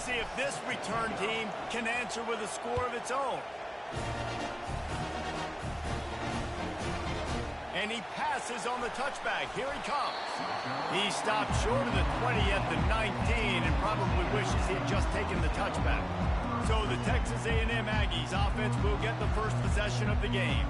see if this return team can answer with a score of its own. And he passes on the touchback. Here he comes. He stopped short of the 20 at the 19 and probably wishes he had just taken the touchback. So the Texas A&M Aggies offense will get the first possession of the game.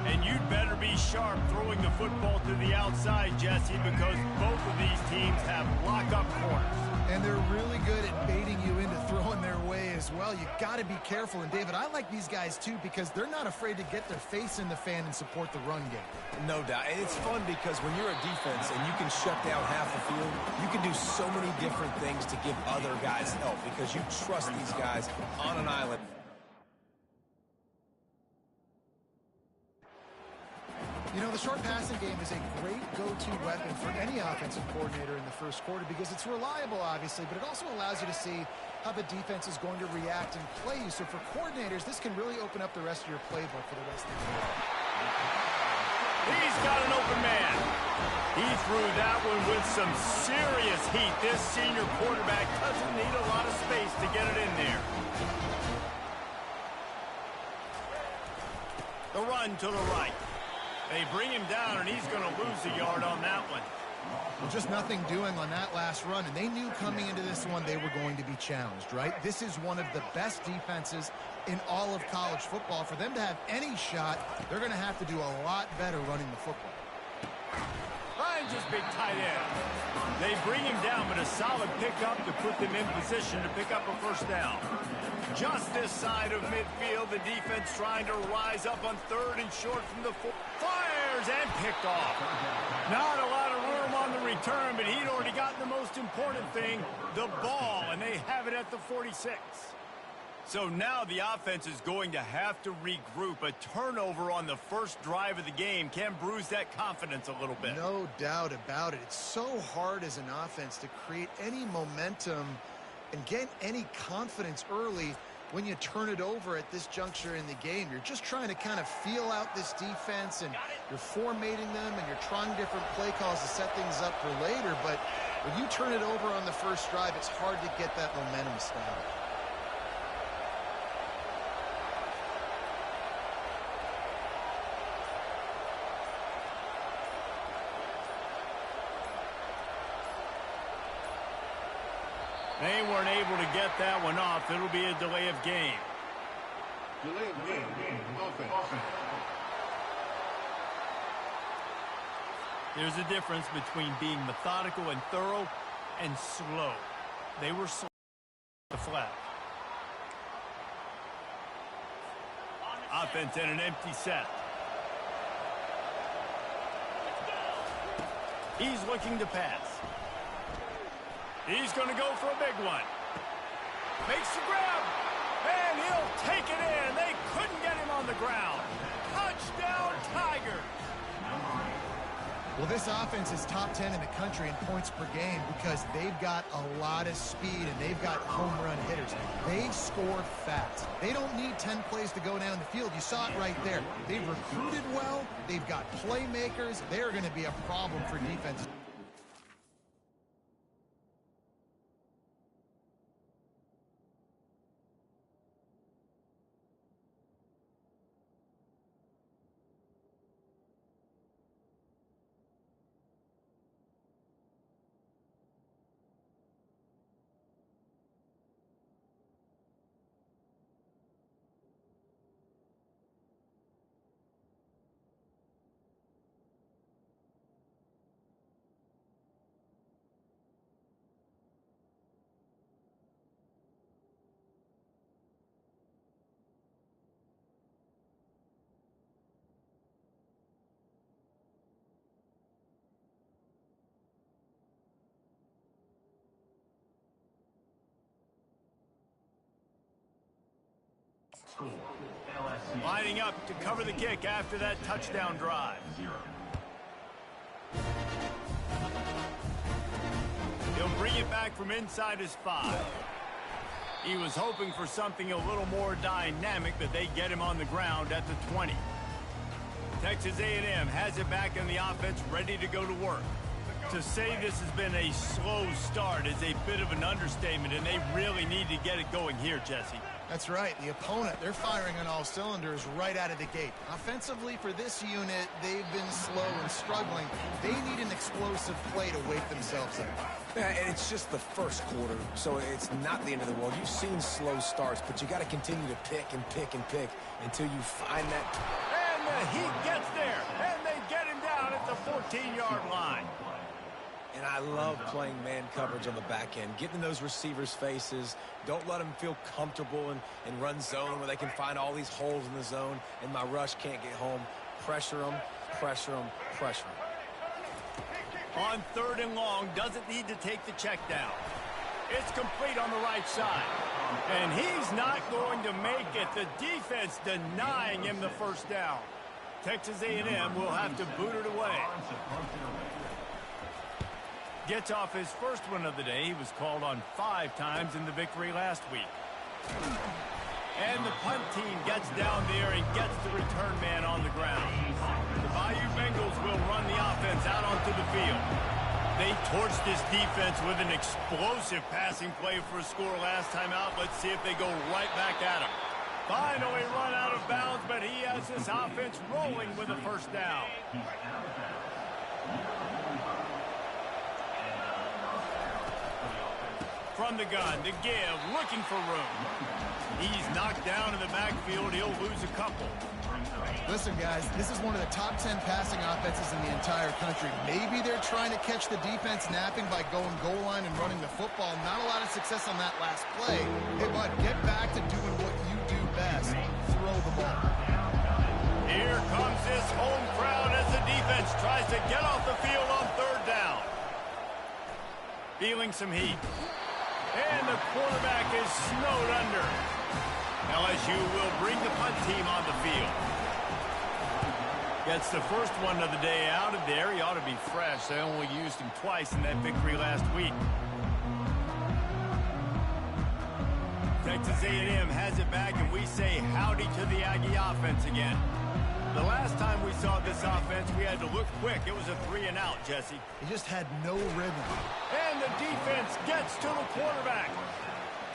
And you'd better be sharp throwing the football to the outside, Jesse, because both of these teams have lock-up corners. And they're really good at baiting you into throwing their way as well. You got to be careful. And, David, I like these guys, too, because they're not afraid to get their face in the fan and support the run game. No doubt. And it's fun because when you're a defense and you can shut down half the field, you can do so many different things to give other guys help because you trust these guys on an island. You know, the short passing game is a great go-to weapon for any offensive coordinator in the first quarter because it's reliable, obviously, but it also allows you to see how the defense is going to react and play you. So for coordinators, this can really open up the rest of your playbook for the rest of the year. He's got an open man. He threw that one with some serious heat. This senior quarterback doesn't need a lot of space to get it in there. The run to the right. They bring him down, and he's going to lose a yard on that one. Well, just nothing doing on that last run, and they knew coming into this one they were going to be challenged, right? This is one of the best defenses in all of college football. For them to have any shot, they're going to have to do a lot better running the football. Ryan just big tight end. They bring him down, but a solid pickup to put them in position to pick up a first down. Just this side of midfield, the defense trying to rise up on third and short from the four. Fires and picked off. Not a lot of room on the return, but he'd already gotten the most important thing, the ball, and they have it at the 46. So now the offense is going to have to regroup. A turnover on the first drive of the game can bruise that confidence a little bit. No doubt about it. It's so hard as an offense to create any momentum and get any confidence early when you turn it over at this juncture in the game. You're just trying to kind of feel out this defense, and you're formatting them, and you're trying different play calls to set things up for later. But when you turn it over on the first drive, it's hard to get that momentum started. They weren't able to get that one off. It'll be a delay of game. Delay of game. Offense. There's a difference between being methodical and thorough and slow. They were slow to the flag. Offense in an empty set. He's looking to pass. He's going to go for a big one. Makes the grab, and he'll take it in. They couldn't get him on the ground. Touchdown, Tigers. Well, this offense is top 10 in the country in points per game because they've got a lot of speed and they've got home run hitters. They score fast. They don't need 10 plays to go down the field. You saw it right there. They've recruited well. They've got playmakers. They're going to be a problem for defense. LsU. Lining up to cover the kick after that touchdown drive. He'll bring it back from inside his 5. He was hoping for something a little more dynamic, but they get him on the ground at the 20. Texas A&M has it back in the offense, ready to go to work. To say this has been a slow start is a bit of an understatement, and they really need to get it going here, Jesse. That's right. The opponent, they're firing on all cylinders right out of the gate. Offensively, for this unit, they've been slow and struggling. They need an explosive play to wake themselves up. Yeah, and it's just the first quarter, so it's not the end of the world. You've seen slow starts, but you got to continue to pick and pick and pick until you find that. And the Heat gets there, and they get him down at the 14-yard line. And I love playing man coverage on the back end, getting in those receivers' faces. Don't let them feel comfortable and run zone where they can find all these holes in the zone, and my rush can't get home. Pressure them, pressure them, pressure them. On 3rd and long, doesn't need to take the check down. It's complete on the right side. And he's not going to make it. The defense denying him the first down. Texas A&M will have to boot it away. Gets off his first one of the day. He was called on 5 times in the victory last week. And the punt team gets down there and gets the return man on the ground. The Bayou Bengals will run the offense out onto the field. They torched this defense with an explosive passing play for a score last time out. Let's see if they go right back at him. Finally run out of bounds, but he has this offense rolling with a first down. From the gun, to give, looking for room. He's knocked down in the backfield. He'll lose a couple. Listen, guys, this is one of the top 10 passing offenses in the entire country. Maybe they're trying to catch the defense napping by going goal line and running the football. Not a lot of success on that last play. Hey, bud, get back to doing what you do best. Throw the ball. Here comes this home crowd as the defense tries to get off the field on 3rd down. Feeling some heat. And the quarterback is snowed under. LSU will bring the punt team on the field. Gets the first one of the day out of there. He ought to be fresh. They only used him twice in that victory last week. Texas A&M has it back, and we say howdy to the Aggie offense again. The last time we saw this offense, we had to look quick. It was a 3-and-out, Jesse. He just had no rhythm. And the defense gets to the quarterback.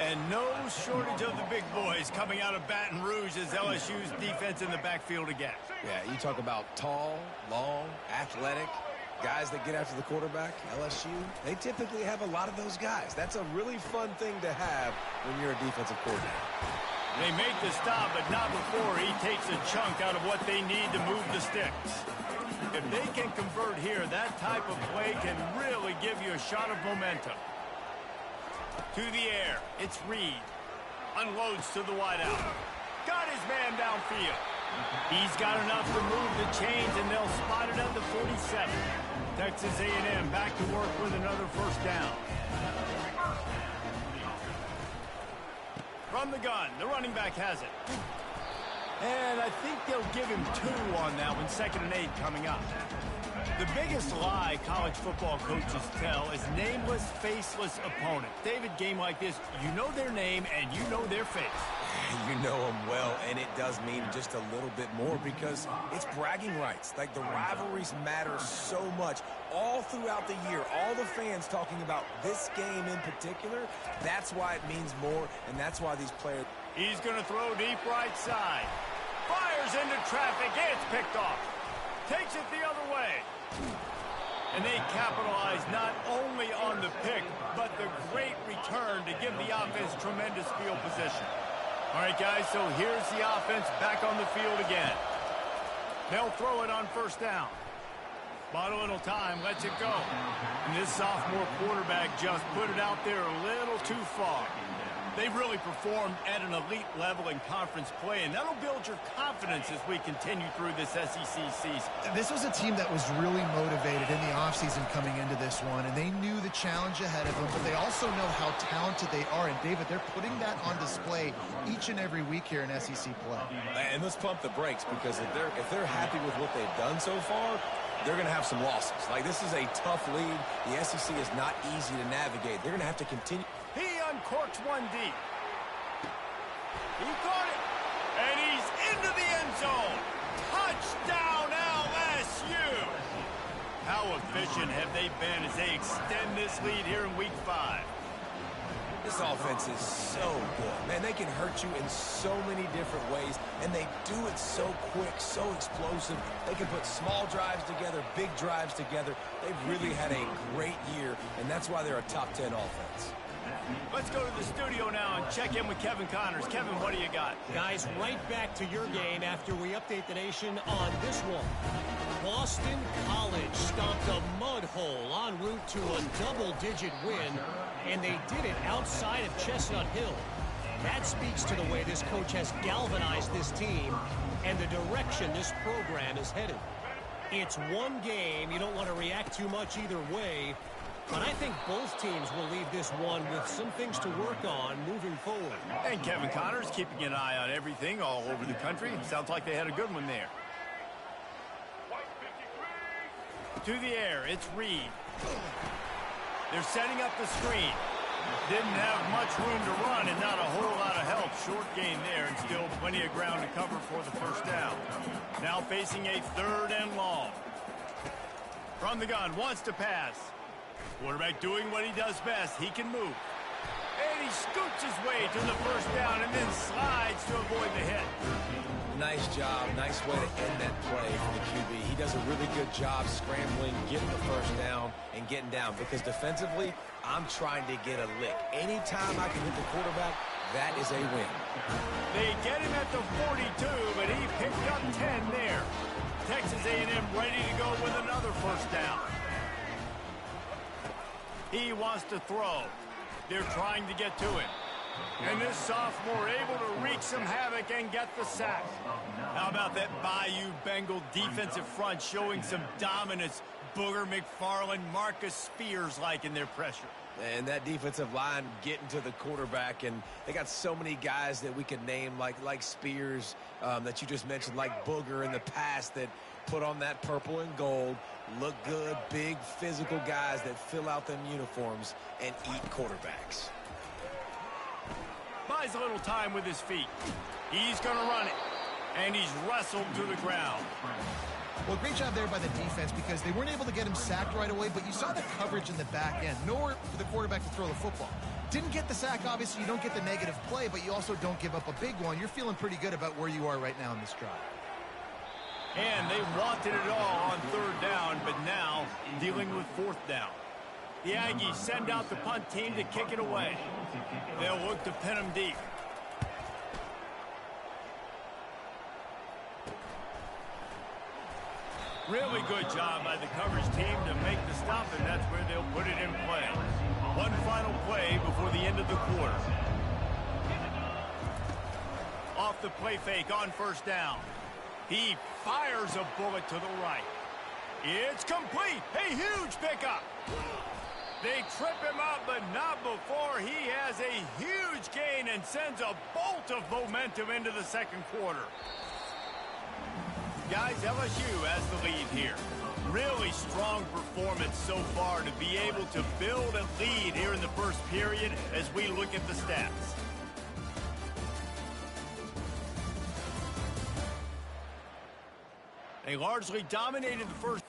And no shortage of the big boys coming out of Baton Rouge as LSU's defense in the backfield again. Yeah, you talk about tall, long, athletic, guys that get after the quarterback. LSU, they typically have a lot of those guys. That's a really fun thing to have when you're a defensive coordinator. They make the stop, but not before he takes a chunk out of what they need to move the sticks. If they can convert here, that type of play can really give you a shot of momentum. To the air, it's Reed. Unloads to the wideout. Got his man downfield. He's got enough to move the chains, and they'll spot it at the 47. Texas A&M back to work with another first down. From the gun, the running back has it. And I think they'll give him 2 on that one, 2nd and 8 coming up. The biggest lie college football coaches tell is nameless, faceless opponent. David, game like this, you know their name and you know their face. You know them well, and it does mean just a little bit more because it's bragging rights. Like, the rivalries matter so much all throughout the year. All the fans talking about this game in particular, that's why it means more, and that's why these players... He's going to throw deep right side. Fires into traffic. It's picked off. Takes it the other way. And they capitalize not only on the pick, but the great return to give the offense tremendous field position. All right, guys, so here's the offense back on the field again. They'll throw it on 1st down. Bought a little time, lets it go. And this sophomore quarterback just put it out there a little too far. They've really performed at an elite level in conference play, and that'll build your confidence as we continue through this SEC season. This was a team that was really motivated in the offseason coming into this one, and they knew the challenge ahead of them, but they also know how talented they are. And, David, they're putting that on display each and every week here in SEC play. And let's pump the brakes, because if they're happy with what they've done so far, they're going to have some losses. Like, this is a tough league. The SEC is not easy to navigate. They're going to have to continue. He uncorks one deep. He caught it. And he's into the end zone. Touchdown, LSU. How efficient have they been as they extend this lead here in Week 5? This offense is so good. Man, they can hurt you in so many different ways, and they do it so quick, so explosive. They can put small drives together, big drives together. They've really had a great year, and that's why they're a top 10 offense. Let's go to the studio now and check in with Kevin Connors. Kevin, what do you got? Guys, right back to your game after we update the nation on this one. Boston College stomped a mud hole en route to a double-digit win, and they did it outside of Chestnut Hill. That speaks to the way this coach has galvanized this team and the direction this program is headed. It's one game. You don't want to react too much either way, but I think both teams will leave this one with some things to work on moving forward. And Kevin Connors keeping an eye on everything all over the country. Sounds like they had a good one there. To the air, it's Reed. They're setting up the screen. Didn't have much room to run and not a whole lot of help. Short gain there and still plenty of ground to cover for the first down. Now facing a 3rd and long. From the gun, wants to pass. Quarterback doing what he does best. He can move. And he scoots his way to the first down and then slides to avoid the hit. Nice job. Nice way to end that play for the QB. He does a really good job scrambling, getting the first down, and getting down. Because defensively, I'm trying to get a lick. Anytime I can hit the quarterback, that is a win. They get him at the 42, but he picked up 10 there. Texas A&M ready to go with another first down. He wants to throw. They're trying to get to him. And this sophomore able to wreak some havoc and get the sack. How about that Bayou Bengal defensive front showing some dominance? Booger McFarland, Marcus Spears-like in their pressure. And that defensive line getting to the quarterback, and they got so many guys that we could name like Spears that you just mentioned, like Booger in the past that put on that purple and gold, look good, big physical guys that fill out them uniforms and eat quarterbacks. Buys a little time with his feet. He's going to run it. And he's wrestled to the ground. Well, great job there by the defense because they weren't able to get him sacked right away, but you saw the coverage in the back end. Nowhere for the quarterback to throw the football. Didn't get the sack, obviously. You don't get the negative play, but you also don't give up a big one. You're feeling pretty good about where you are right now in this drive. And they wanted it all on 3rd down, but now dealing with 4th down. The Aggies send out the punt team to kick it away. They'll look to pin him deep. Really good job by the coverage team to make the stop, and that's where they'll put it in play. One final play before the end of the quarter. Off the play fake on 1st down. He fires a bullet to the right. It's complete. A huge pickup. They trip him up, but not before he has a huge gain and sends a bolt of momentum into the 2nd quarter. Guys, LSU has the lead here. Really strong performance so far to be able to build a lead here in the 1st period as we look at the stats. They largely dominated the first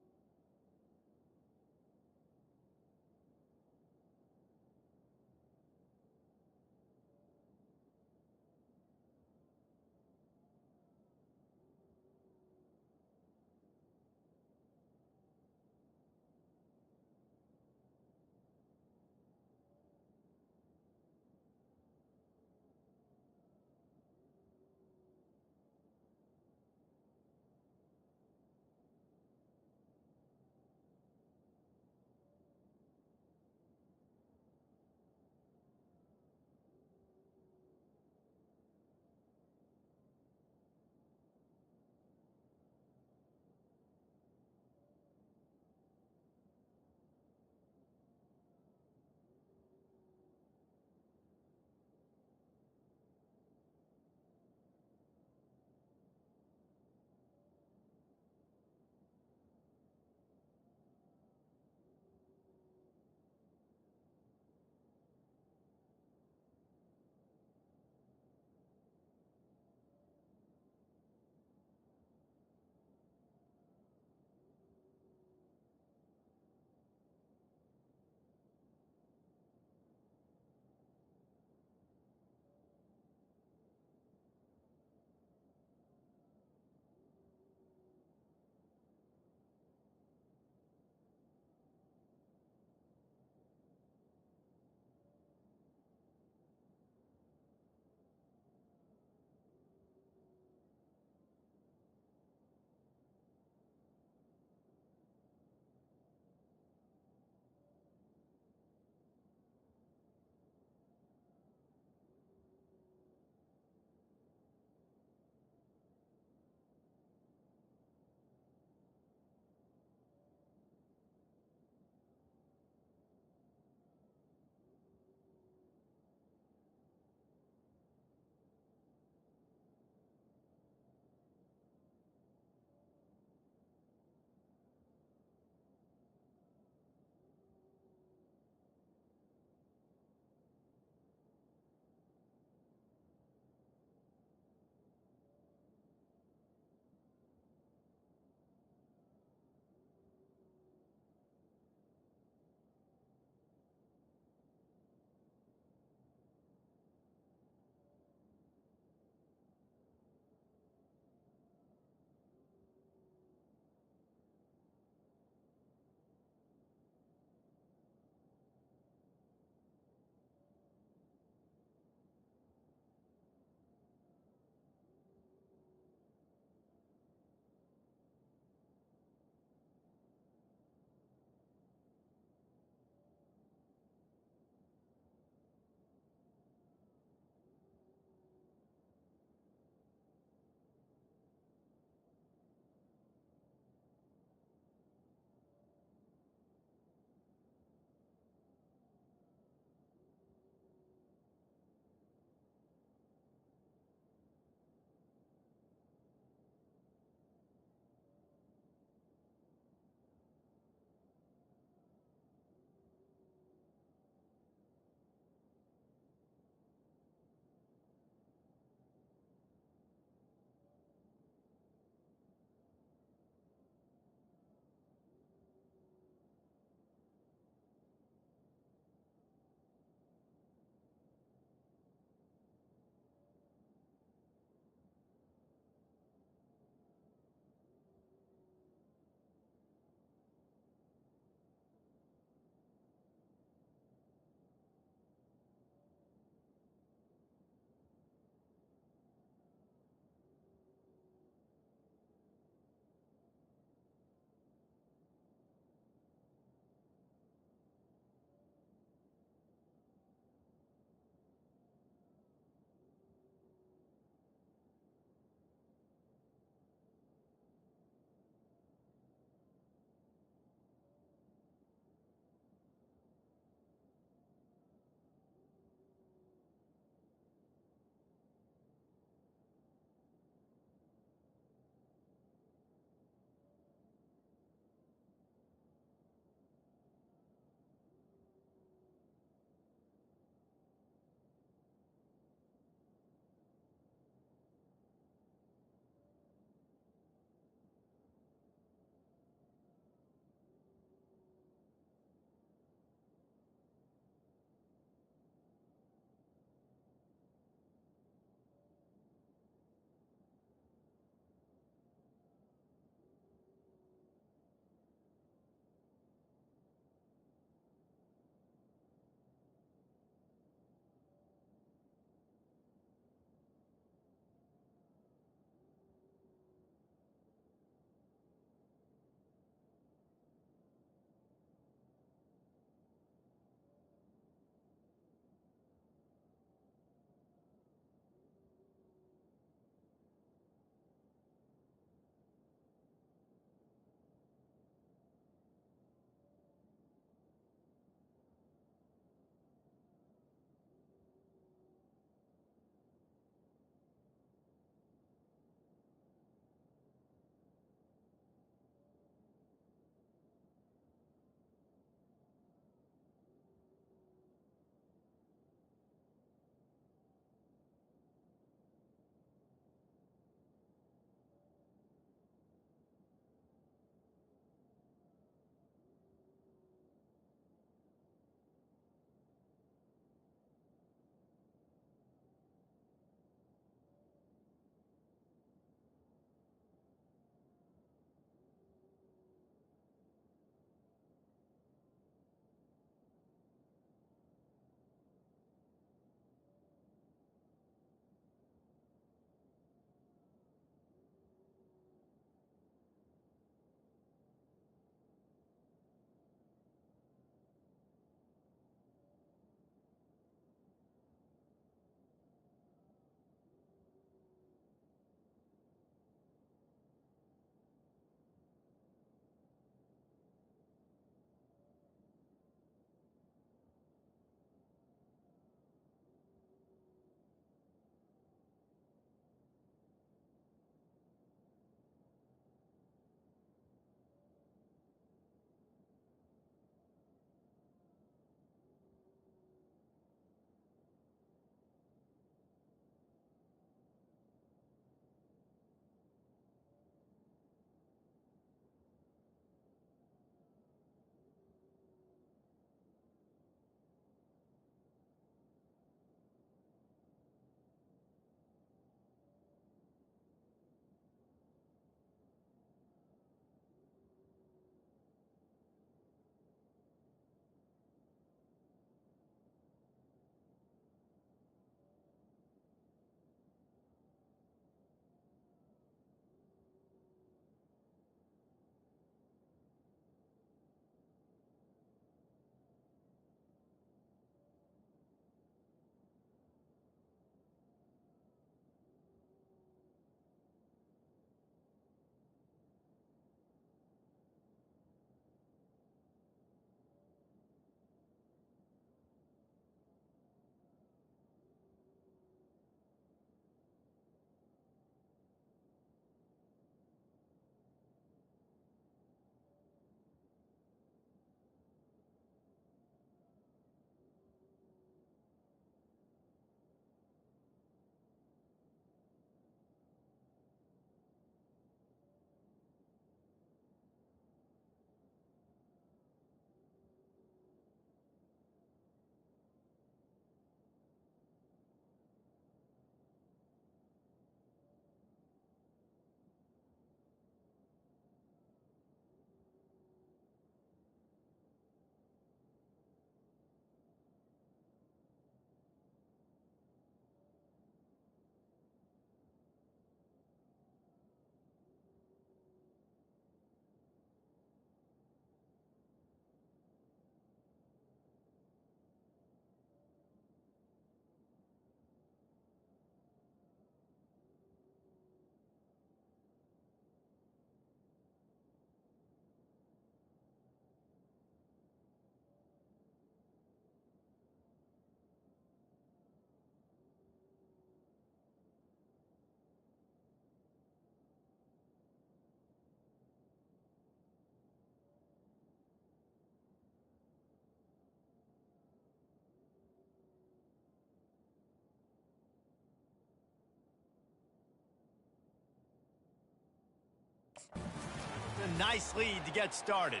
a nice lead to get started.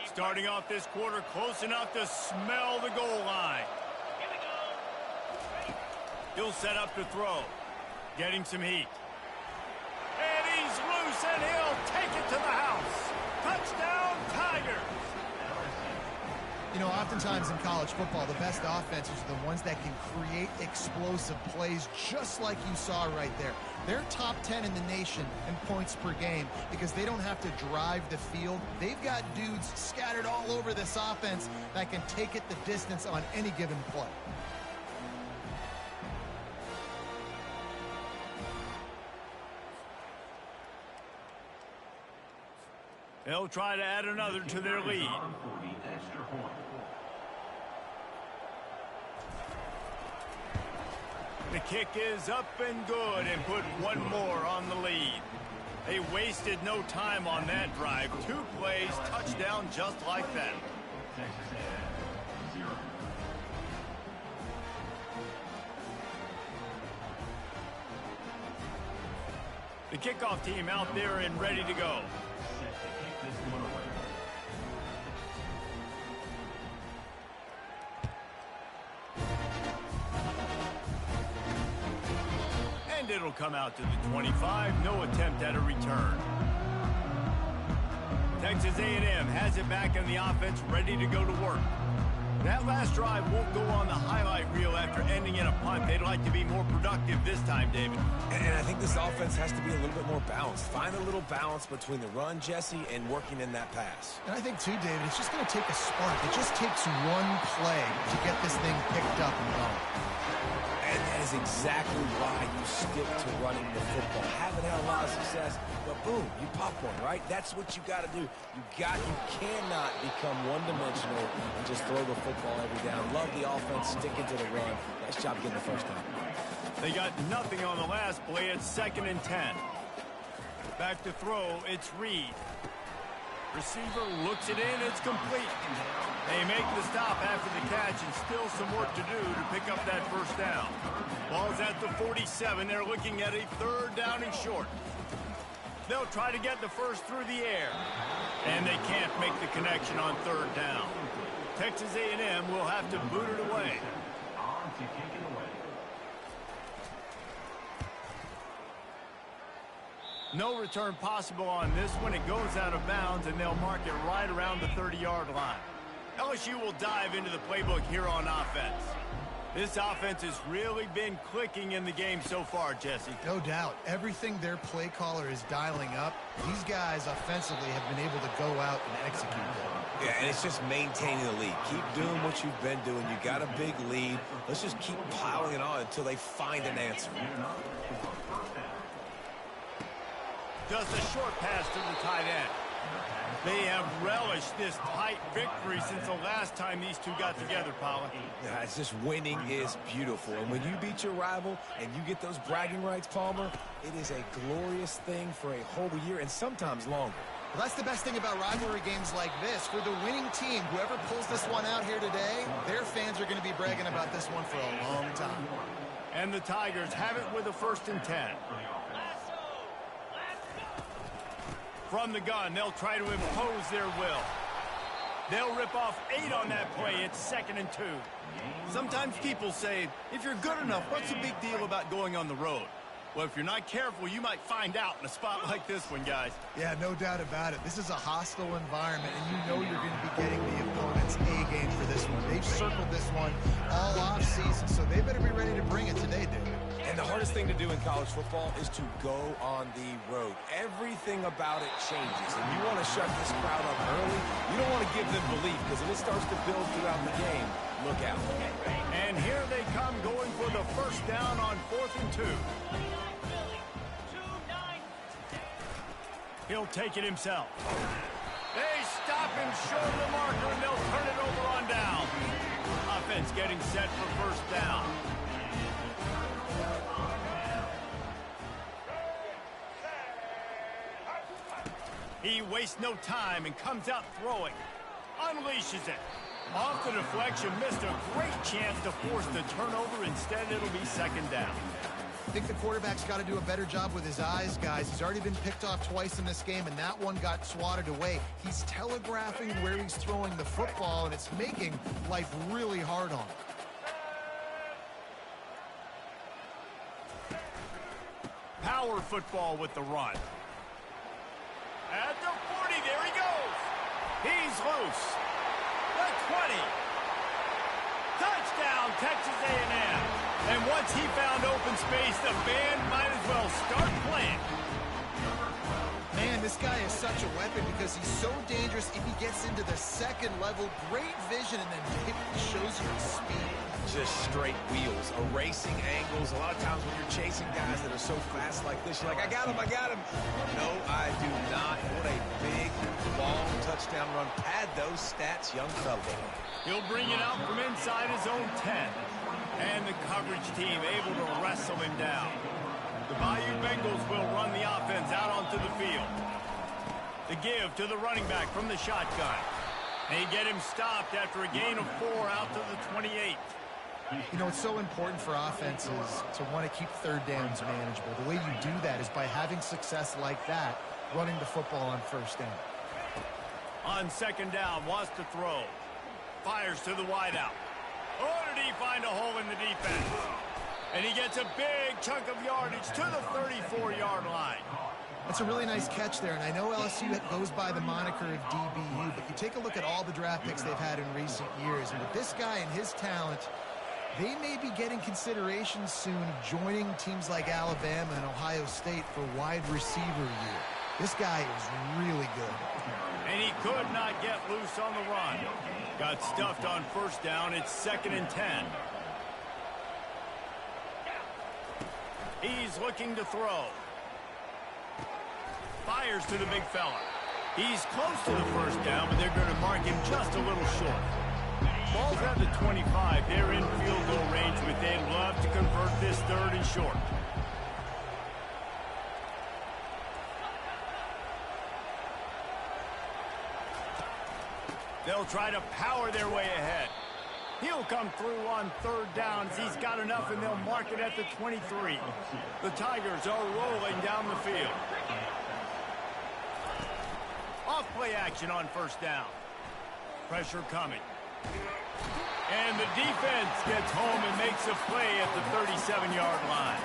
Starting off this quarter close enough to smell the goal line. He'll set up to throw. Getting some heat. And he's loose, and he'll take it to the house. Touchdown, Tigers! You know, oftentimes in college football, the best offenses are the ones that can create explosive plays, just like you saw right there. They're top 10 in the nation in points per game because they don't have to drive the field. They've got dudes scattered all over this offense that can take it the distance on any given play. They'll try to add another to their lead. The kick is up and good and put one more on the lead. They wasted no time on that drive. 2 plays, touchdown just like that. The kickoff team out there and ready to go. And it'll come out to the 25. No attempt at a return. Texas A&M has it back in the offense, ready to go to work. That last drive won't go on the highlight reel after ending in a punt. They'd like to be more productive this time, David. And I think this offense has to be a little bit more balanced. Find a little balance between the run, Jesse, and working in that pass. And I think, too, David, it's just going to take a spark. It just takes one play to get this thing picked up and going. And that is exactly why you stick to running the football. Haven't had a lot of success, but boom, you pop one, right? That's what you got to do. You cannot become one-dimensional and just throw the football every down. Love the offense, sticking to the run. Nice job getting the first down. They got nothing on the last play. It's 2nd and 10. Back to throw, it's Reed. Receiver looks it in, it's complete. They make the stop after the catch and still some work to do to pick up that first down. Ball's at the 47. They're looking at a 3rd down and short. They'll try to get the first through the air. And they can't make the connection on 3rd down. Texas A&M will have to boot it away. No return possible on this one. It goes out of bounds, and they'll mark it right around the 30-yard line. LSU will dive into the playbook here on offense. This offense has really been clicking in the game so far, Jesse. No doubt. Everything their play caller is dialing up, these guys offensively have been able to go out and execute that. Yeah, and it's just maintaining the lead. Keep doing what you've been doing. You got a big lead. Let's just keep piling it on until they find an answer. Just a short pass to the tight end. They have relished this tight victory since the last time these two got together, Paula. Yeah, it's just winning is beautiful. And when you beat your rival and you get those bragging rights, Palmer, it is a glorious thing for a whole year and sometimes longer. Well, that's the best thing about rivalry games like this. For the winning team, whoever pulls this one out here today, their fans are going to be bragging about this one for a long time. And the Tigers have it with a 1st and 10. From the gun, they'll try to impose their will. They'll rip off 8 on that play. It's 2nd and 2. Sometimes people say, if you're good enough, what's the big deal about going on the road? Well, if you're not careful, you might find out in a spot like this one, guys. Yeah, no doubt about it. This is a hostile environment, and you know you're going to be getting the opponent's A-game for this one. They've circled this one all off-season, so they better be ready to bring it today, David. And the hardest thing to do in college football is to go on the road. Everything about it changes, and you want to shut this crowd up early. You don't want to give them belief, because if it starts to build throughout the game, look out. And here they come going for the 1st down on 4th and 2. He'll take it himself. They stop him short of the marker, and they'll turn it over on down. Offense getting set for 1st down. He wastes no time and comes out throwing. Unleashes it. Off the deflection, missed a great chance to force the turnover. Instead, it'll be 2nd down. I think the quarterback's got to do a better job with his eyes, guys. He's already been picked off twice in this game, and that one got swatted away. He's telegraphing where he's throwing the football, and it's making life really hard on him. Power football with the run. At the 40, there he goes. He's loose. The 20. Touchdown, Texas A&M. And once he found open space, the band might as well start playing. Man, this guy is such a weapon because he's so dangerous if he gets into the second level. Great vision, and then it shows you his speed. Just straight wheels, erasing angles. A lot of times when you're chasing guys that are so fast like this, you're like, I got him. No, I do not. What a big, long touchdown run. Pad those stats, young fella. He'll bring it out from inside his own 10. And the coverage team able to wrestle him down. The Bayou Bengals will run the offense out onto the field. The give to the running back from the shotgun. They get him stopped after a gain of 4 out to the 28. You know, it's so important for offenses to want to keep third downs manageable. The way you do that is by having success like that, running the football on first down. On second down, wants to throw. Fires to the wideout. Oh, did he find a hole in the defense? And he gets a big chunk of yardage to the 34-yard line. That's a really nice catch there, and I know LSU goes by the moniker of DBU, but you take a look at all the draft picks they've had in recent years, and with this guy and his talent, they may be getting consideration soon of joining teams like Alabama and Ohio State for wide receiver year. This guy is really good. And he could not get loose on the run. Got stuffed on first down. It's 2nd and 10. He's looking to throw. Fires to the big fella. He's close to the first down, but they're going to mark him just a little short. Ball's at the 25. They're in field goal range, but they'd love to convert this 3rd and short. They'll try to power their way ahead. He'll come through on 3rd down as he's got enough, and they'll mark it at the 23. The Tigers are rolling down the field. Off-play action on first down. Pressure coming. And the defense gets home and makes a play at the 37-yard line.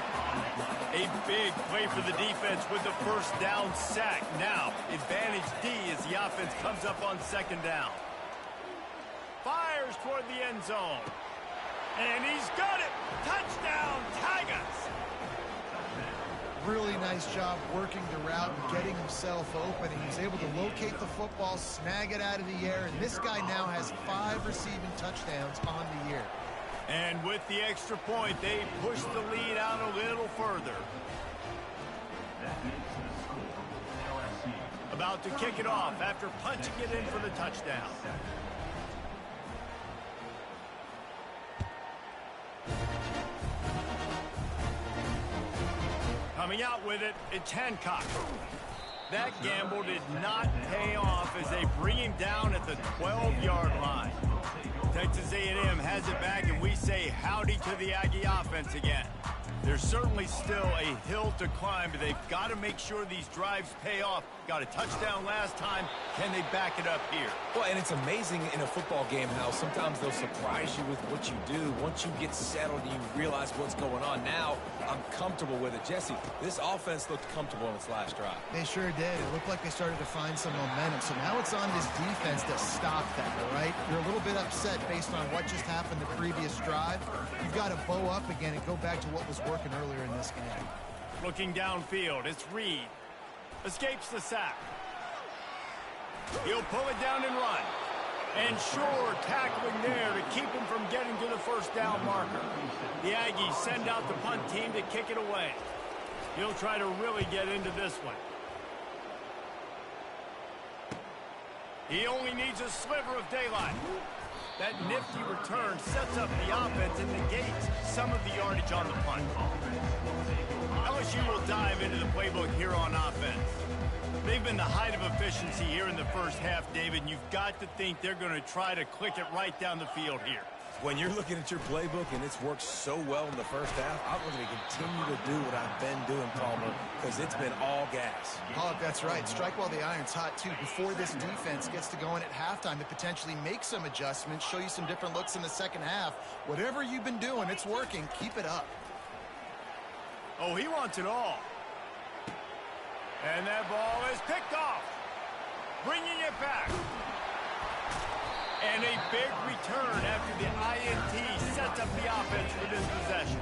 A big play for the defense with the first down sack. Now, advantage D as the offense comes up on 2nd down. Fires toward the end zone. And he's got it. Touchdown, Tigers. Really nice job working the route and getting himself open. And he's able to locate the football, snag it out of the air, and this guy now has 5 receiving touchdowns on the year. And with the extra point, they push the lead out a little further. About to kick it off after punching it in for the touchdown. Coming out with it, it's Hancock. That gamble did not pay off as they bring him down at the 12-yard line. Texas A&M has it back, and we say howdy to the Aggie offense again. There's certainly still a hill to climb, but they've got to make sure these drives pay off. Got a touchdown last time. Can they back it up here? Well, and it's amazing in a football game how sometimes they'll surprise you with what you do. Once you get settled and you realize what's going on, now I'm comfortable with it. Jesse, this offense looked comfortable in its last drive. They sure did. It looked like they started to find some momentum. So now it's on this defense to stop that, all right? You're a little bit upset based on what just happened the previous drive. You've got to bow up again and go back to what was working earlier in this game. Looking downfield, it's Reed. Escapes the sack. He'll pull it down and run. And sure, tackling there to keep him from getting to the first down marker. The Aggies send out the punt team to kick it away. He'll try to really get into this one. He only needs a sliver of daylight. That nifty return sets up the offense and negates some of the yardage on the punt. LSU will dive into the playbook here on offense. They've been the height of efficiency here in the first half, David, and you've got to think they're going to try to click it right down the field here. When you're looking at your playbook and it's worked so well in the first half, I'm going to continue to do what I've been doing, Palmer, because it's been all gas. Oh, that's right. Strike while the iron's hot, too. Before this defense gets to go in at halftime to potentially make some adjustments, show you some different looks in the second half. Whatever you've been doing, it's working. Keep it up. Oh, he wants it all. And that ball is picked off. Bringing it back. And a big return after the INT sets up the offense for this possession.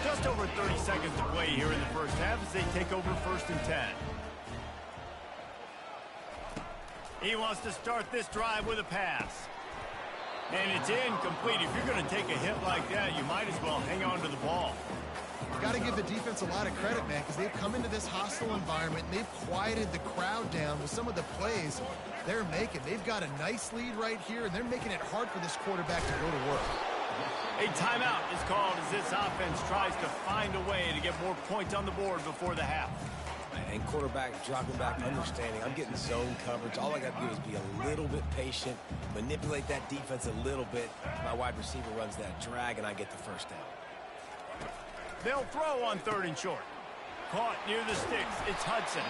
Just over 30 seconds to play here in the first half as they take over 1st and 10. He wants to start this drive with a pass. And it's incomplete. If you're going to take a hit like that, you might as well hang on to the ball. Got to give the defense a lot of credit, man, because they've come into this hostile environment and they've quieted the crowd down with some of the plays they're making. They've got a nice lead right here, and they're making it hard for this quarterback to go to work. A timeout is called as this offense tries to find a way to get more points on the board before the half. And quarterback dropping back, understanding I'm getting zone coverage. All I got to do is be a little bit patient, manipulate that defense a little bit. My wide receiver runs that drag, and I get the first down. They'll throw on 3rd and short. Caught near the sticks. It's Hudson.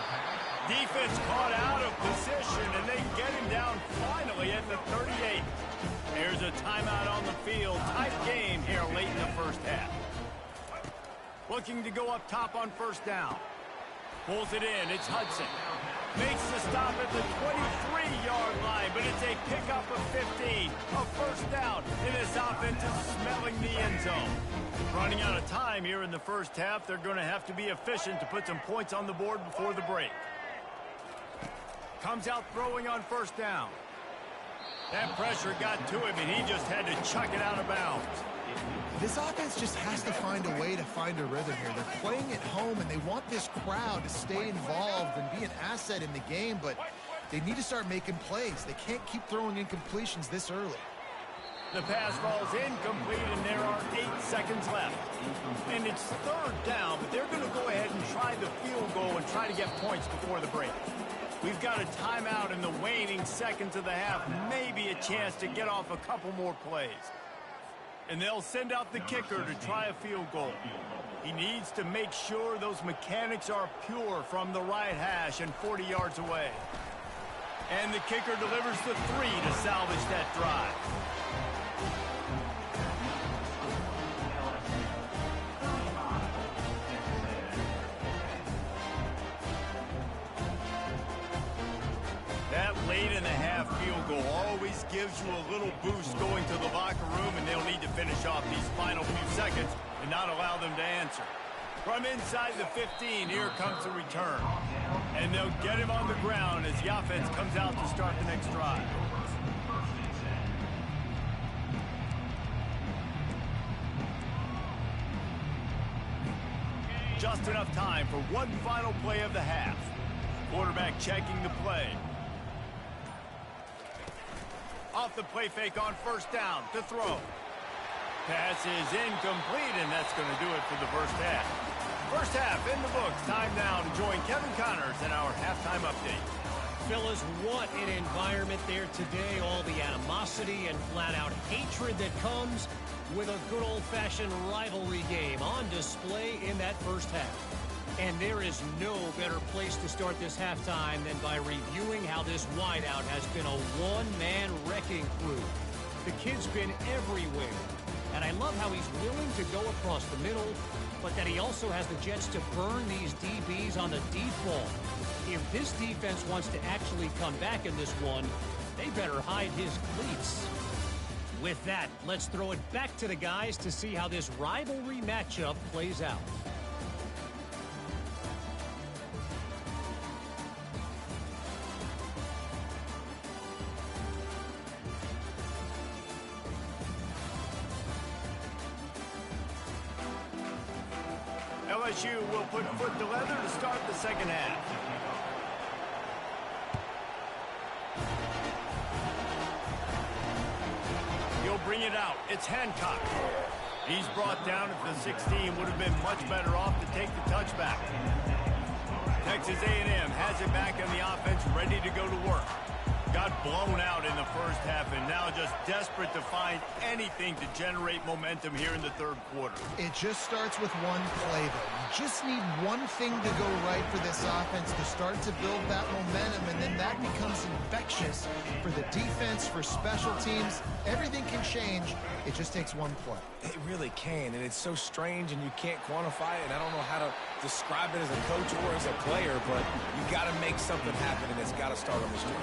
Defense caught out of position, and they get him down finally at the 38. There's a timeout on the field. Tight game here late in the first half. Looking to go up top on 1st down. Pulls it in. It's Hudson. Makes the stop at the 23-yard line, but it's a pickup of 15. A 1st down, and this offense is smelling the end zone. Running out of time here in the first half, they're going to have to be efficient to put some points on the board before the break. Comes out throwing on 1st down. That pressure got to him, and he just had to chuck it out of bounds. This offense just has to find a way to find a rhythm here. They're playing at home, and they want this crowd to stay involved and be an asset in the game, but they need to start making plays. They can't keep throwing incompletions this early. The pass falls incomplete, and there are 8 seconds left. And it's 3rd down, but they're going to go ahead and try the field goal and try to get points before the break. We've got a timeout in the waning seconds of the half, maybe a chance to get off a couple more plays. And they'll send out the kicker to try a field goal. He needs to make sure those mechanics are pure from the right hash and 40 yards away. And the kicker delivers the 3 to salvage that drive. That late in the half field goal always gives you a little boost going to the locker room, and they'll need to finish off these final few seconds and not allow them to answer. From inside the 15, here comes the return. And they'll get him on the ground as the offense comes out to start the next drive. Just enough time for one final play of the half. Quarterback checking the play. Off the play fake on 1st down to throw. Pass is incomplete, and that's going to do it for the first half. First half in the books. Time now to join Kevin Connors in our halftime update. Fellas, what an environment there today. All the animosity and flat-out hatred that comes with a good old-fashioned rivalry game on display in that first half. And there is no better place to start this halftime than by reviewing how this wideout has been a one-man wrecking crew. The kid's been everywhere. And I love how he's willing to go across the middle, but that he also has the jets to burn these DBs on the deep ball. If this defense wants to actually come back in this one, they better hide his cleats. With that, let's throw it back to the guys to see how this rivalry matchup plays out. LSU will put foot to leather to start the second half. He'll bring it out. It's Hancock. He's brought down at the 16. Would have been much better off to take the touchback. Texas A&M has it back in the offense, ready to go to work. Got blown out in the first half and now just desperate to find anything to generate momentum here in the third quarter. It just starts with one play, though. You just need one thing to go right for this offense to start to build that momentum, and then that becomes infectious for the defense, for special teams. Everything can change. It just takes one play. It really can, and it's so strange, and you can't quantify it, and I don't know how to describe it as a coach or as a player, but you got to make something happen, and it's got to start on the street.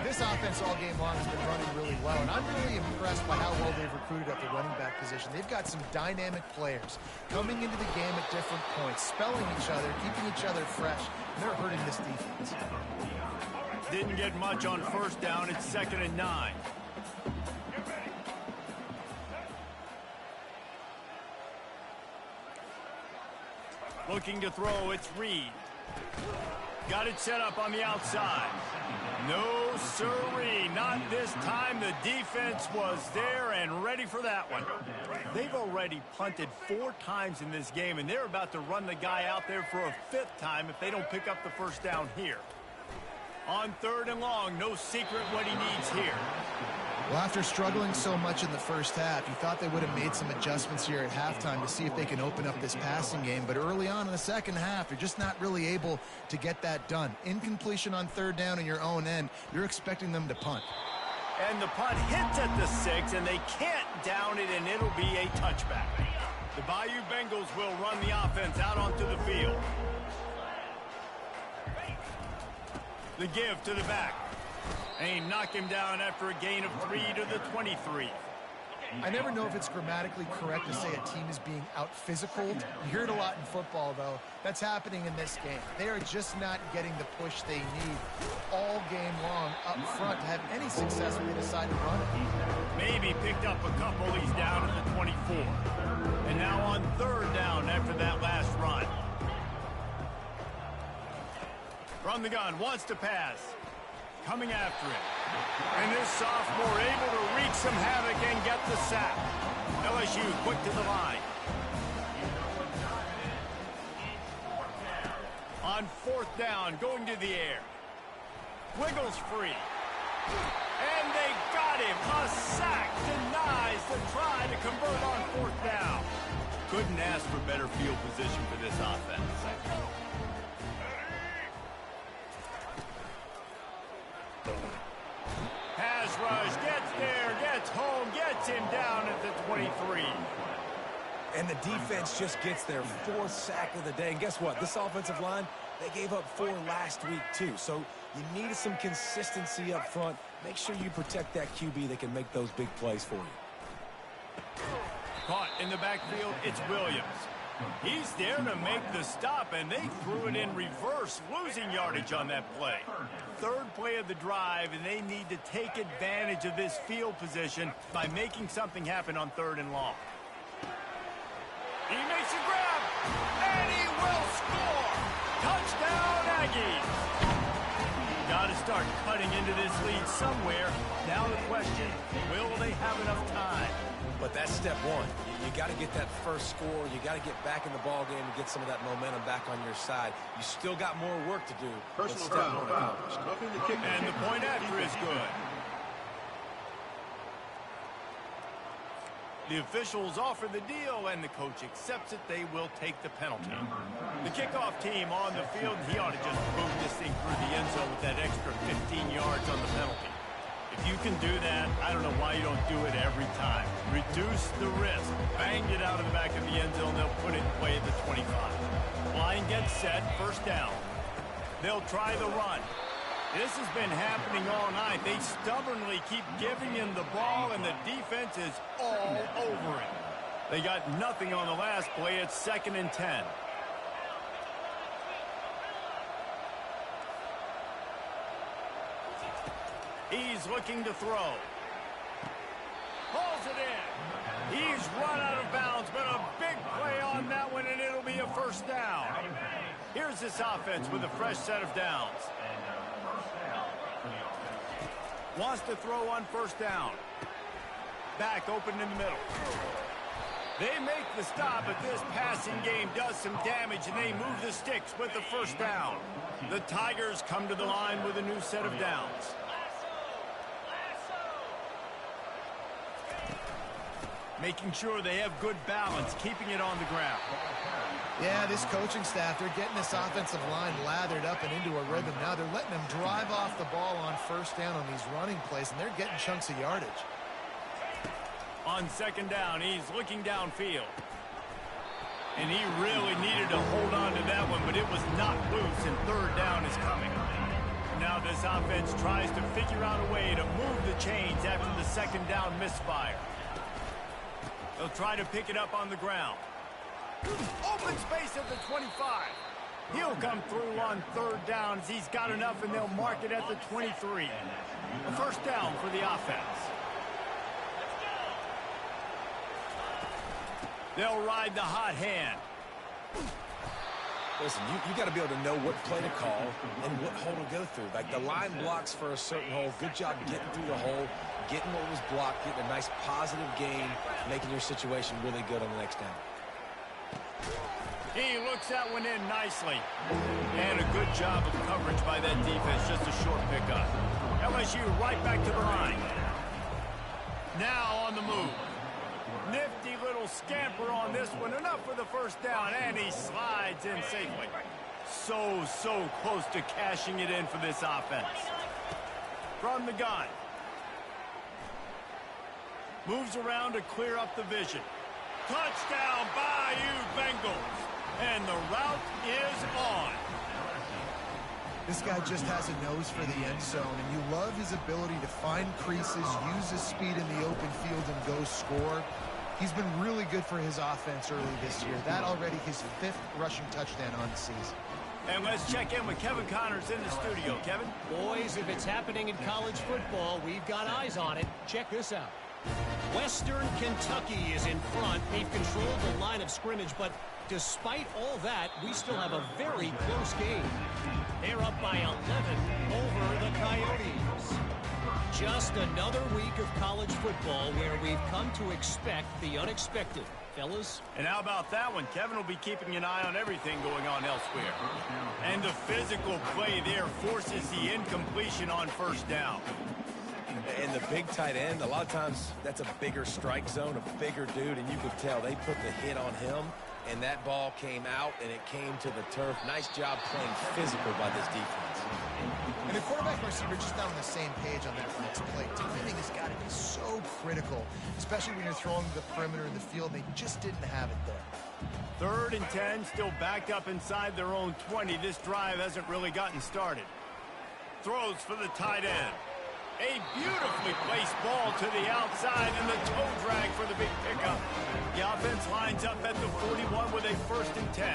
This offense all game long has been running really well, and I'm really impressed by how well they've recruited at the running back position. They've got some dynamic players coming into the game at different points, spelling each other, keeping each other fresh, and they're hurting this defense. Didn't get much on first down. It's 2nd and 9. Looking to throw, it's Reed. Got it set up on the outside. No, sirree, not this time. The defense was there and ready for that one. They've already punted 4 times in this game, and they're about to run the guy out there for a 5th time if they don't pick up the first down here. On 3rd and long, no secret what he needs here. Well, after struggling so much in the first half, you thought they would have made some adjustments here at halftime to see if they can open up this passing game. But early on in the second half, you're just not really able to get that done. Incompletion on 3rd down in your own end, you're expecting them to punt. And the punt hits at the 6, and they can't down it, and it'll be a touchback. The Bayou Bengals will run the offense out onto the field. The give to the back. And he knocked him down after a gain of 3 to the 23. I never know if it's grammatically correct to say a team is being out-physicaled. You hear it a lot in football, though. That's happening in this game. They are just not getting the push they need all game long up front to have any success when they decide to run it. Maybe picked up a couple. He's down at the 24. And now on 3rd down after that last run. From the gun, wants to pass. Coming after it. And this sophomore able to wreak some havoc and get the sack. LSU quick to the line. On 4th down, going to the air. Wiggles free. And they got him. A sack denies the try to convert on 4th down. Couldn't ask for better field position for this offense. Pass rush, gets there, gets home, gets him down at the 23. And the defense just gets their 4th sack of the day. And guess what? This offensive line, they gave up 4 last week, too. So you needed some consistency up front. Make sure you protect that QB that can make those big plays for you. Caught in the backfield, it's Williams. He's there to make the stop, and they threw it in reverse, losing yardage on that play. 3rd play of the drive, and they need to take advantage of this field position by making something happen on 3rd and long. He makes a grab, and he will score! Touchdown, Aggies! Got to start cutting into this lead somewhere. Now the question, will they have enough time? But that's step 1. You got to get that first score. You got to get back in the ball game and get some of that momentum back on your side. You still got more work to do. Personal step foul. 1 accomplished. Roughing the kicker. And the point after is good. The officials offer the deal, and the coach accepts it. They will take the penalty. The kickoff team on the field, he ought to just boot this thing through the end zone with that extra 15 yards on the penalty. If you can do that, I don't know why you don't do it every time. Reduce the risk. Banged it out of the back of the end zone. They'll put it in play at the 25. Line gets set. 1st down. They'll try the run. This has been happening all night. They stubbornly keep giving him the ball, and the defense is all over it. They got nothing on the last play. It's 2nd and 10. He's looking to throw. Pulls it in. He's run out of bounds, but a big play on that one, and it'll be a 1st down. Here's this offense with a fresh set of downs. Wants to throw on 1st down. Back open in the middle. They make the stop, but this passing game does some damage, and they move the sticks with the 1st down. The Tigers come to the line with a new set of downs. Making sure they have good balance, keeping it on the ground. Yeah, this coaching staff, they're getting this offensive line lathered up and into a rhythm. Now they're letting them drive off the ball on first down on these running plays, and they're getting chunks of yardage. On second down, he's looking downfield. And he really needed to hold on to that one, but it was not loose, and third down is coming. Now this offense tries to figure out a way to move the chains after the second down misfire. They'll try to pick it up on the ground. Open space at the 25. He'll come through on third down as he's got enough, and they'll mark it at the 23. A first down for the offense. They'll ride the hot hand. Listen, you got to be able to know what play to call and what hole to go through. Like the line blocks for a certain hole. Good job getting through the hole, getting what was blocked, getting a nice positive gain, making your situation really good on the next down. He looks that one in nicely. And a good job of coverage by that defense. Just a short pickup. LSU right back to the line. Now on the move. Nifty little scamper on this one. Enough for the first down, and he slides in safely. So close to cashing it in for this offense. From the gun. Moves around to clear up the vision. Touchdown, Bayou Bengals. And the route is on. This guy just has a nose for the end zone, and you love his ability to find creases, use his speed in the open field, and go score. He's been really good for his offense early this year. That already his 5th rushing touchdown on the season. And let's check in with Kevin Connors in the studio. Kevin? Boys, if it's happening in college football, we've got eyes on it. Check this out. Western Kentucky is in front. They've controlled the line of scrimmage, but despite all that, we still have a very close game. They're up by 11 over the Coyotes. Just another week of college football where we've come to expect the unexpected. Fellas? And how about that one? Kevin will be keeping an eye on everything going on elsewhere. And the physical play there forces the incompletion on first down. And the big tight end, a lot of times that's a bigger strike zone, a bigger dude, and you could tell they put the hit on him, and that ball came out, and it came to the turf. Nice job playing physical by this defense. And the quarterback and receiver just not on the same page on that next play. Timing has got to be so critical, especially when you're throwing the perimeter in the field. They just didn't have it there. 3rd and 10, still backed up inside their own 20. This drive hasn't really gotten started. Throws for the tight end. A beautifully placed ball to the outside, and the toe drag for the big pickup. The offense lines up at the 41 with a 1st and 10.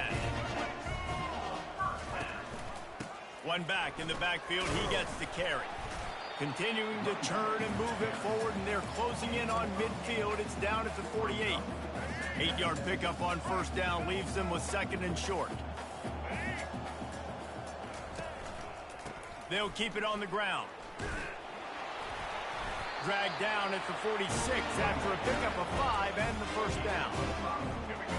One back in the backfield, he gets the carry. Continuing to turn and move it forward, and they're closing in on midfield. It's down at the 48. 8-yard pickup on first down leaves them with 2nd and short. They'll keep it on the ground. Dragged down at the 46 after a pickup of 5 and the first down.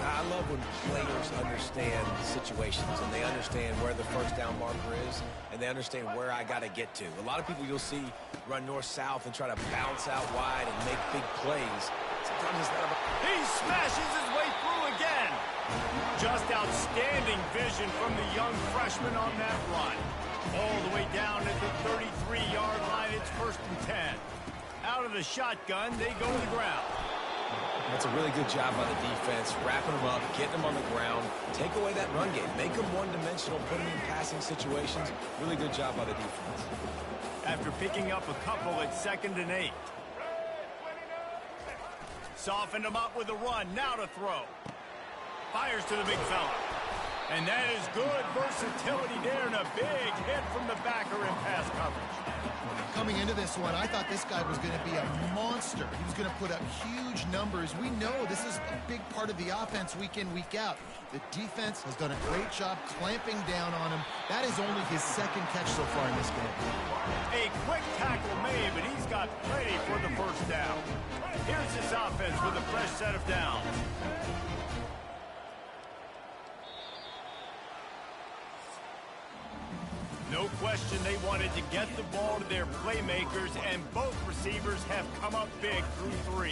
I love when players understand situations and they understand where the first down marker is and they understand where I got to get to. A lot of people you'll see run north-south and try to bounce out wide and make big plays. Sometimes it's not about... He smashes his way through again. Just outstanding vision from the young freshman on that run. All the way down at the 33-yard line. It's 1st and 10. Out of the shotgun, they go to the ground. That's a really good job by the defense, wrapping them up, getting them on the ground, take away that run game, make them one-dimensional, put them in passing situations. Really good job by the defense. After picking up a couple at 2nd and 8. Softened them up with a run, now to throw. Fires to the big fella. And that is good versatility there, and a big hit from the backer in pass coverage. Coming into this one, I thought this guy was going to be a monster. He was going to put up huge numbers. We know this is a big part of the offense week in, week out. The defense has done a great job clamping down on him. That is only his 2nd catch so far in this game. A quick tackle made, but he's got plenty for the first down. Here's this offense with a fresh set of downs. No question they wanted to get the ball to their playmakers, and both receivers have come up big through 3.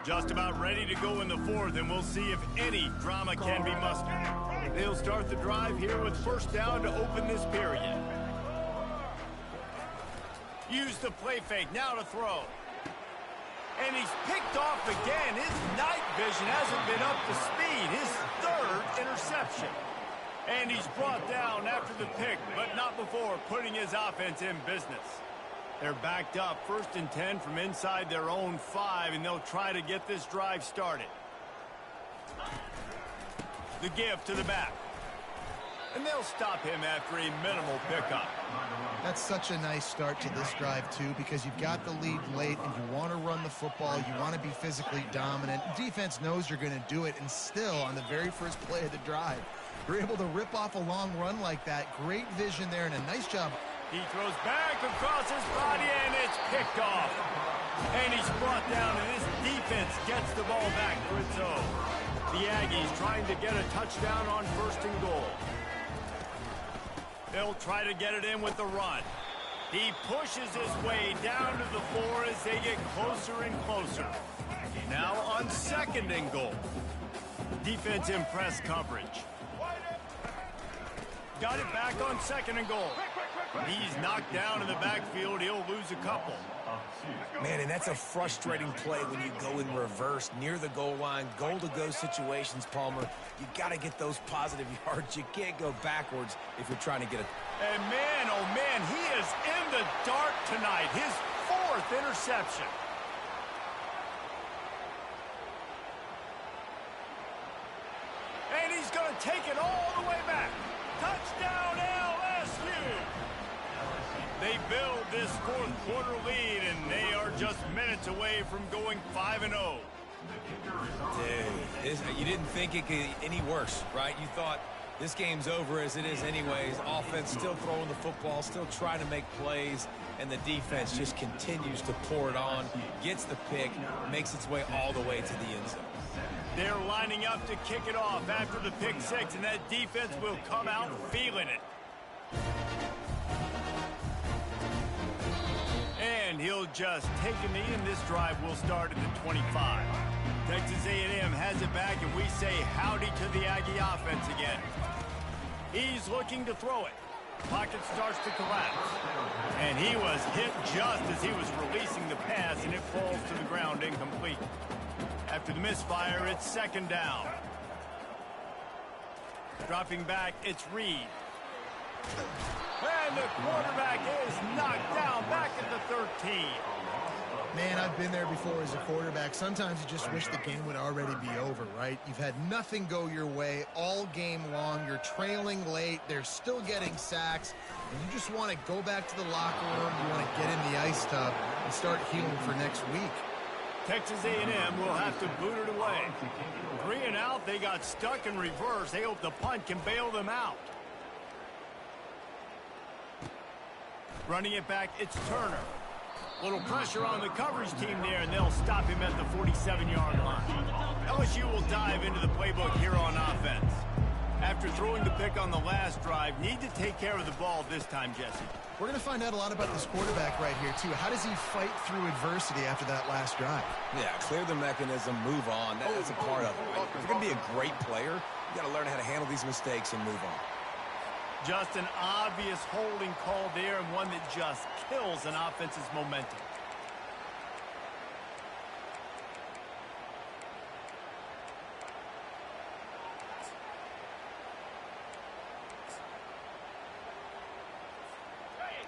Just about ready to go in the 4th, and we'll see if any drama can be mustered. They'll start the drive here with first down to open this period. Use the play fake, now to throw. And he's picked off again. His night vision hasn't been up to speed. His 3rd interception. And he's brought down after the pick, but not before putting his offense in business. They're backed up, 1st and 10 from inside their own 5, and they'll try to get this drive started. The give to the back. And they'll stop him after a minimal pickup. That's such a nice start to this drive, too, because you've got the lead late and you want to run the football. You want to be physically dominant. Defense knows you're going to do it, and still, on the very first play of the drive, you're able to rip off a long run like that. Great vision there and a nice job. He throws back across his body, and it's picked off. And he's brought down, and this defense gets the ball back for its own. The Aggies trying to get a touchdown on 1st and goal. They'll try to get it in with the run. He pushes his way down to the 4 as they get closer and closer. Now on 2nd and goal. Defense in press coverage. Got it back on 2nd and goal. He's knocked down in the backfield. He'll lose a couple. Man, and that's a frustrating play when you go in reverse near the goal line. Goal-to-go situations, Palmer. You got to get those positive yards. You can't go backwards if you're trying to get it. And man, oh man, he is in the dark tonight. His 4th interception. And he's going to take it all the way back. Touchdown, LSU! They build this 4th quarter lead, and they are just minutes away from going 5-0. Dude, you didn't think it could get any worse, right? You thought this game's over as it is anyways. Offense still throwing the football, still trying to make plays, and the defense just continues to pour it on, gets the pick, makes its way all the way to the end zone. They're lining up to kick it off after the pick 6, and that defense will come out feeling it. And he'll just take a knee, and this drive will start at the 25. Texas A&M has it back, and we say howdy to the Aggie offense again. He's looking to throw it. Pocket starts to collapse. And he was hit just as he was releasing the pass, and it falls to the ground incomplete. After the misfire, it's 2nd down. Dropping back, it's Reed. And the quarterback is knocked down back at the 13. Man, I've been there before as a quarterback. Sometimes you just wish the game would already be over, right? You've had nothing go your way all game long. You're trailing late. They're still getting sacks. And you just want to go back to the locker room. You want to get in the ice tub and start healing for next week. Texas A&M will have to boot it away. 3 and out, they got stuck in reverse. They hope the punt can bail them out. Running it back, it's Turner. Little pressure on the coverage team there, and they'll stop him at the 47-yard line. LSU will dive into the playbook here on offense. After throwing the pick on the last drive, need to take care of the ball this time, Jesse. We're going to find out a lot about this quarterback right here, too. How does he fight through adversity after that last drive? Yeah, clear the mechanism, move on. That's a part of it. Right? If you're going to be a great player, you got to learn how to handle these mistakes and move on. Just an obvious holding call there, and one that just kills an offense's momentum.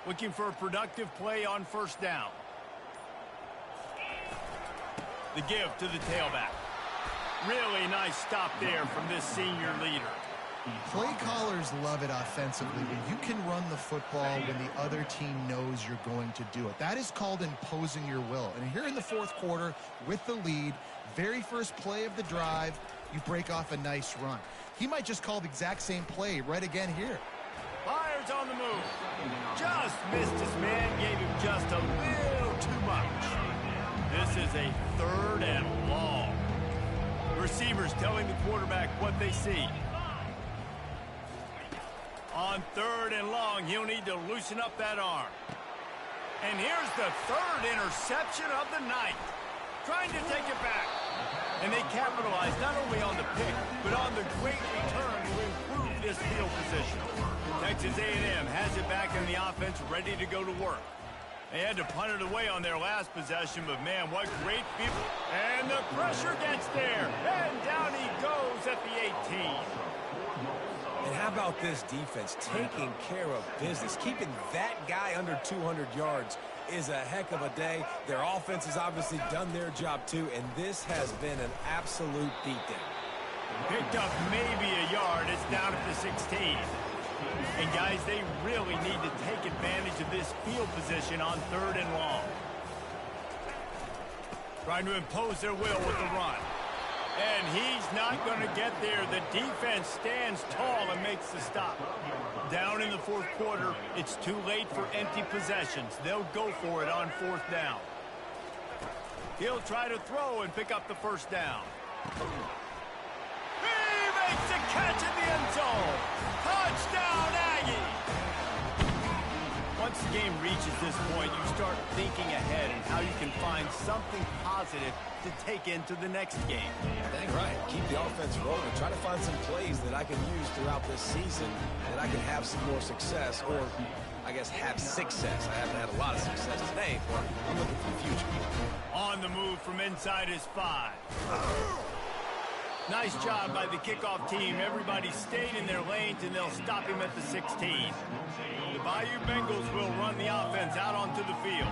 Looking for a productive play on 1st down. The give to the tailback. Really nice stop there from this senior leader. Play callers love it offensively when you can run the football when the other team knows you're going to do it. That is called imposing your will. And here in the 4th quarter with the lead, very first play of the drive, you break off a nice run. He might just call the exact same play right again here. Byers on the move. Just missed his man, gave him just a little too much. This This is a 3rd and long. Receivers telling the quarterback what they see. On 3rd and long, he'll need to loosen up that arm. And here's the 3rd interception of the night. Trying to take it back. And they capitalize not only on the pick, but on the great return to improve this field position. Texas A&M has it back in the offense, ready to go to work. They had to punt it away on their last possession, but man, what great field. And the pressure gets there. And down he goes at the 18. And how about this defense taking care of business? Keeping that guy under 200 yards is a heck of a day. Their offense has obviously done their job too, and this has been an absolute beatdown. Picked up maybe a yard. It's down at the 16. And guys, they really need to take advantage of this field position on 3rd and long. Trying to impose their will with the run. And he's not going to get there. The defense stands tall and makes the stop. Down in the 4th quarter, it's too late for empty possessions. They'll go for it on 4th down. He'll try to throw and pick up the 1st down. He makes the catch in the end zone. Touchdown, Aggie! Once the game reaches this point, you start thinking ahead and how you can find something positive to take into the next game. Dang right. Keep the offense rolling. Try to find some plays that I can use throughout this season that I can have some more success, or I guess have success. I haven't had a lot of success today, but I'm looking for the future. On the move from inside his 5. Nice job by the kickoff team. Everybody stayed in their lanes, and they'll stop him at the 16. The Bayou Bengals will run the offense out onto the field.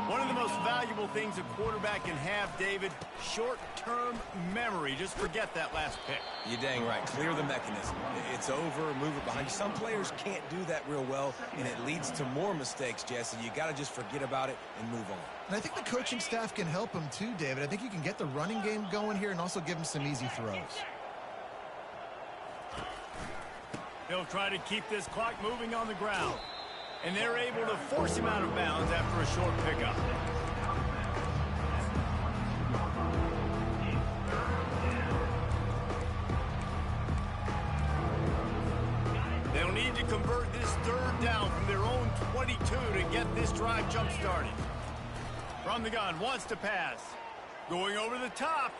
One of the most valuable things a quarterback can have, David, short-term memory. Just forget that last pick. You're dang right. Clear the mechanism. It's over, move it behind you. Some players can't do that real well, and it leads to more mistakes, Jesse. You got to just forget about it and move on. And I think the coaching staff can help him too, David. I think you can get the running game going here and also give him some easy throws. They'll try to keep this clock moving on the ground. And they're able to force him out of bounds after a short pickup. They'll need to convert this 3rd down from their own 22 to get this drive jump-started. From the gun, wants to pass. Going over the top.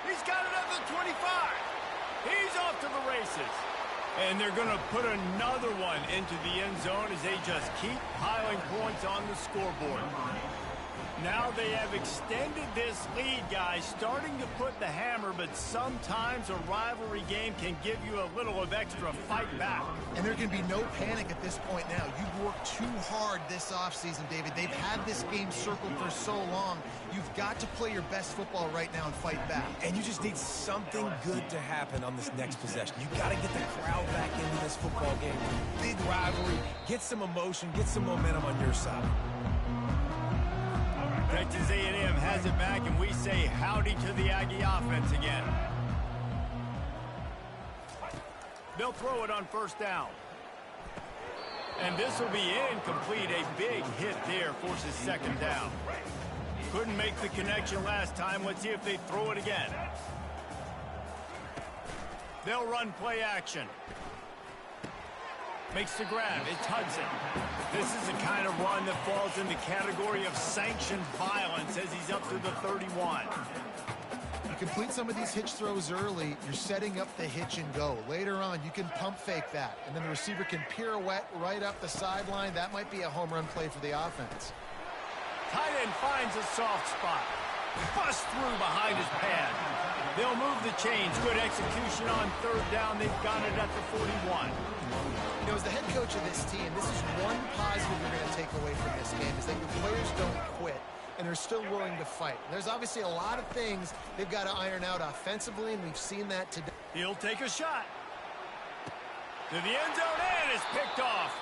He's got it at the 25. He's off to the races. And they're going to put another one into the end zone as they just keep piling points on the scoreboard. Now they have extended this lead, guys, starting to put the hammer, but sometimes a rivalry game can give you a little of extra fight back. And there can be no panic at this point now. You've worked too hard this offseason, David. They've had this game circled for so long. You've got to play your best football right now and fight back. And you just need something good to happen on this next possession. You got to get the crowd back into this football game. Big rivalry. Get some emotion. Get some momentum on your side. Texas A&M has it back, and we say howdy to the Aggie offense again. They'll throw it on 1st down. And this will be incomplete. A big hit there forces 2nd down. Couldn't make the connection last time. Let's see if they throw it again. They'll run play action. Makes the grab. It's Hudson. This is the kind of run that falls in the category of sanctioned violence as he's up to the 31. You complete some of these hitch throws early, you're setting up the hitch and go. Later on, you can pump fake that, and then the receiver can pirouette right up the sideline. That might be a home run play for the offense. Tight end finds a soft spot. Bust through behind his pad. They'll move the chains. Good execution on 3rd down. They've got it at the 41. You know, as the head coach of this team, this is one positive you're going to take away from this game, is that your players don't quit, and they're still willing to fight. There's obviously a lot of things they've got to iron out offensively, and we've seen that today. He'll take a shot. To the end zone, and it's picked off.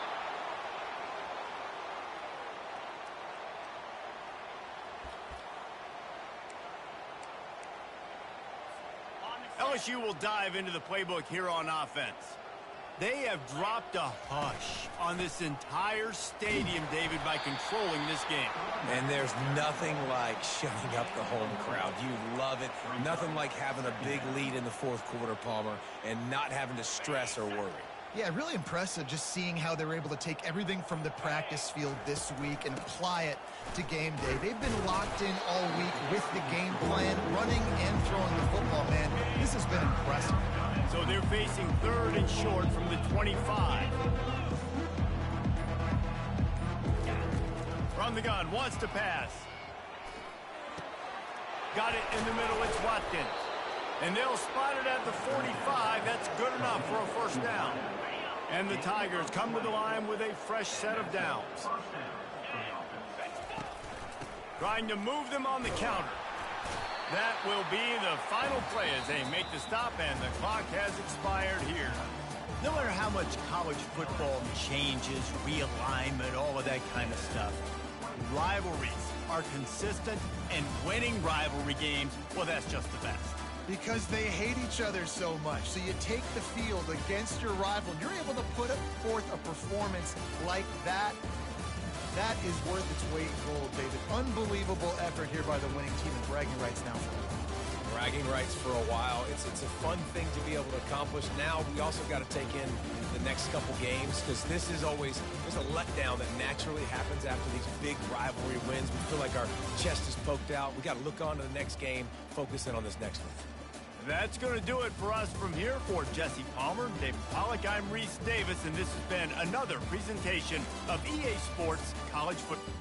LSU will dive into the playbook here on offense. They have dropped a hush on this entire stadium, David, by controlling this game. And there's nothing like shutting up the home crowd. You love it. Nothing like having a big lead in the fourth quarter, Palmer, and not having to stress or worry. Yeah, really impressive just seeing how they were able to take everything from the practice field this week and apply it to game day. They've been locked in all week with the game plan, running and throwing the football, man. This has been impressive. So they're facing 3rd and short from the 25. From the gun, wants to pass. Got it in the middle, it's Watkins. And they'll spot it at the 45. That's good enough for a first down. And the Tigers come to the line with a fresh set of downs. Trying to move them on the counter. That will be the final play as they make the stop, and the clock has expired here. No matter how much college football changes, realignment, all of that kind of stuff, rivalries are consistent, and winning rivalry games, well, that's just the best. Because they hate each other so much. So you take the field against your rival, and you're able to put forth a performance like that. That is worth its weight in gold, David. Unbelievable effort here by the winning team, and bragging rights now for them. Bragging rights for a while. It's a fun thing to be able to accomplish. Now we also got to take in the next couple games, because this is always, there's a letdown that naturally happens after these big rivalry wins. We feel like our chest is poked out. We got to look on to the next game, focus in on this next one. That's going to do it for us from here. For Jesse Palmer, David Pollack, I'm Reese Davis, and this has been another presentation of EA Sports College Football.